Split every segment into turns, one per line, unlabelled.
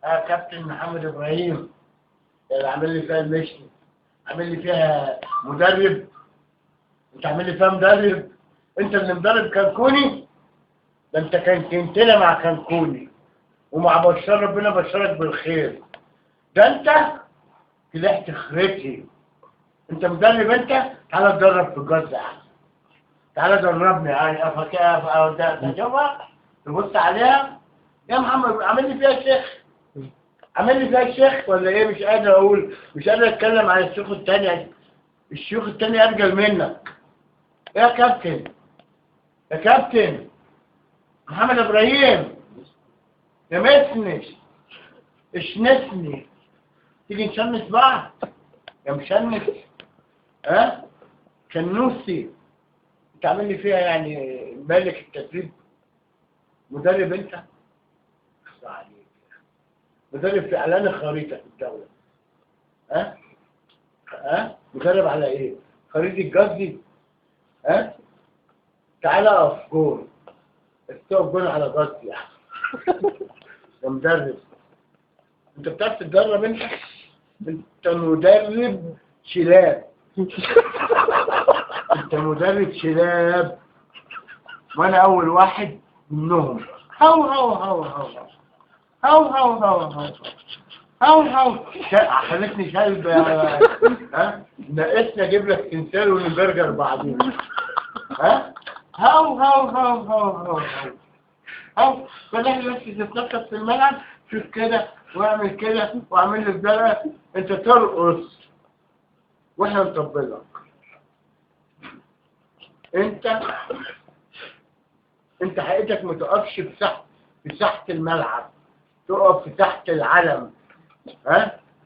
كابتن محمد ابراهيم اللي عامل لي فيها المشي، عامل لي فيها مدرب. انت عامل لي فيها مدرب؟ انت اللي مدرب كنكوني؟ ده انت كنتنا مع كنكوني ومع بشار، ربنا بشرك بالخير. ده انت طلعت خريتي. انت مدرب؟ انت تعالى اتدرب في الجزء احسن. تعالى دربني يعني تجربة تبص عليها. يا محمد عامل لي فيها الشيخ، عامل لي فيها الشيخ ولا ايه؟ مش قادر اقول، مش قادر اتكلم عن الشيوخ التاني. الشيوخ التاني ارجل منك. يا كابتن، يا كابتن محمد ابراهيم، يا مسنش اشنسني، تيجي نشمس بعض يا مشنس؟ ها شنوسي. انت عامل لي فيها يعني مالك التدريب؟ مدرب انت؟ اخصى عليك. مدرب في اعلان الخريطه في الدوله. ها مدرب على ايه؟ خريطه قصدي. ها تعالى اقف جول، استوقف جول على قصدي يعني. يا مدرب، انت بتعرف تتدرب انت؟ انت مدرب شلاب. انت مدرب شلاب وانا اول واحد منهم. هو هو هو هو هو هو هو هو هو خلتني شايب. ناقصني اجيب لك انسان ونبرجر بعدين. هو هو هو هو هو هو فنحن بس تتنطط في الملعب. شوف كده واعمل كده واعمل لك ده، انت ترقص واحنا نطبلك. انت حقيقتك ما تقفش في ساحة الملعب، تقف في تحت العلم.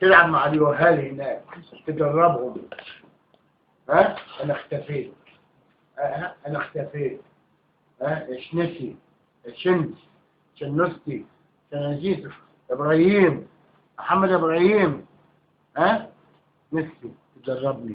تلعب مع اليوهال هناك، تدربهم. انا اختفيت. انا اختفيت. اشنسي، شنس، شنستي، شنازيتو، ابراهيم، محمد ابراهيم. نفسي تدربني.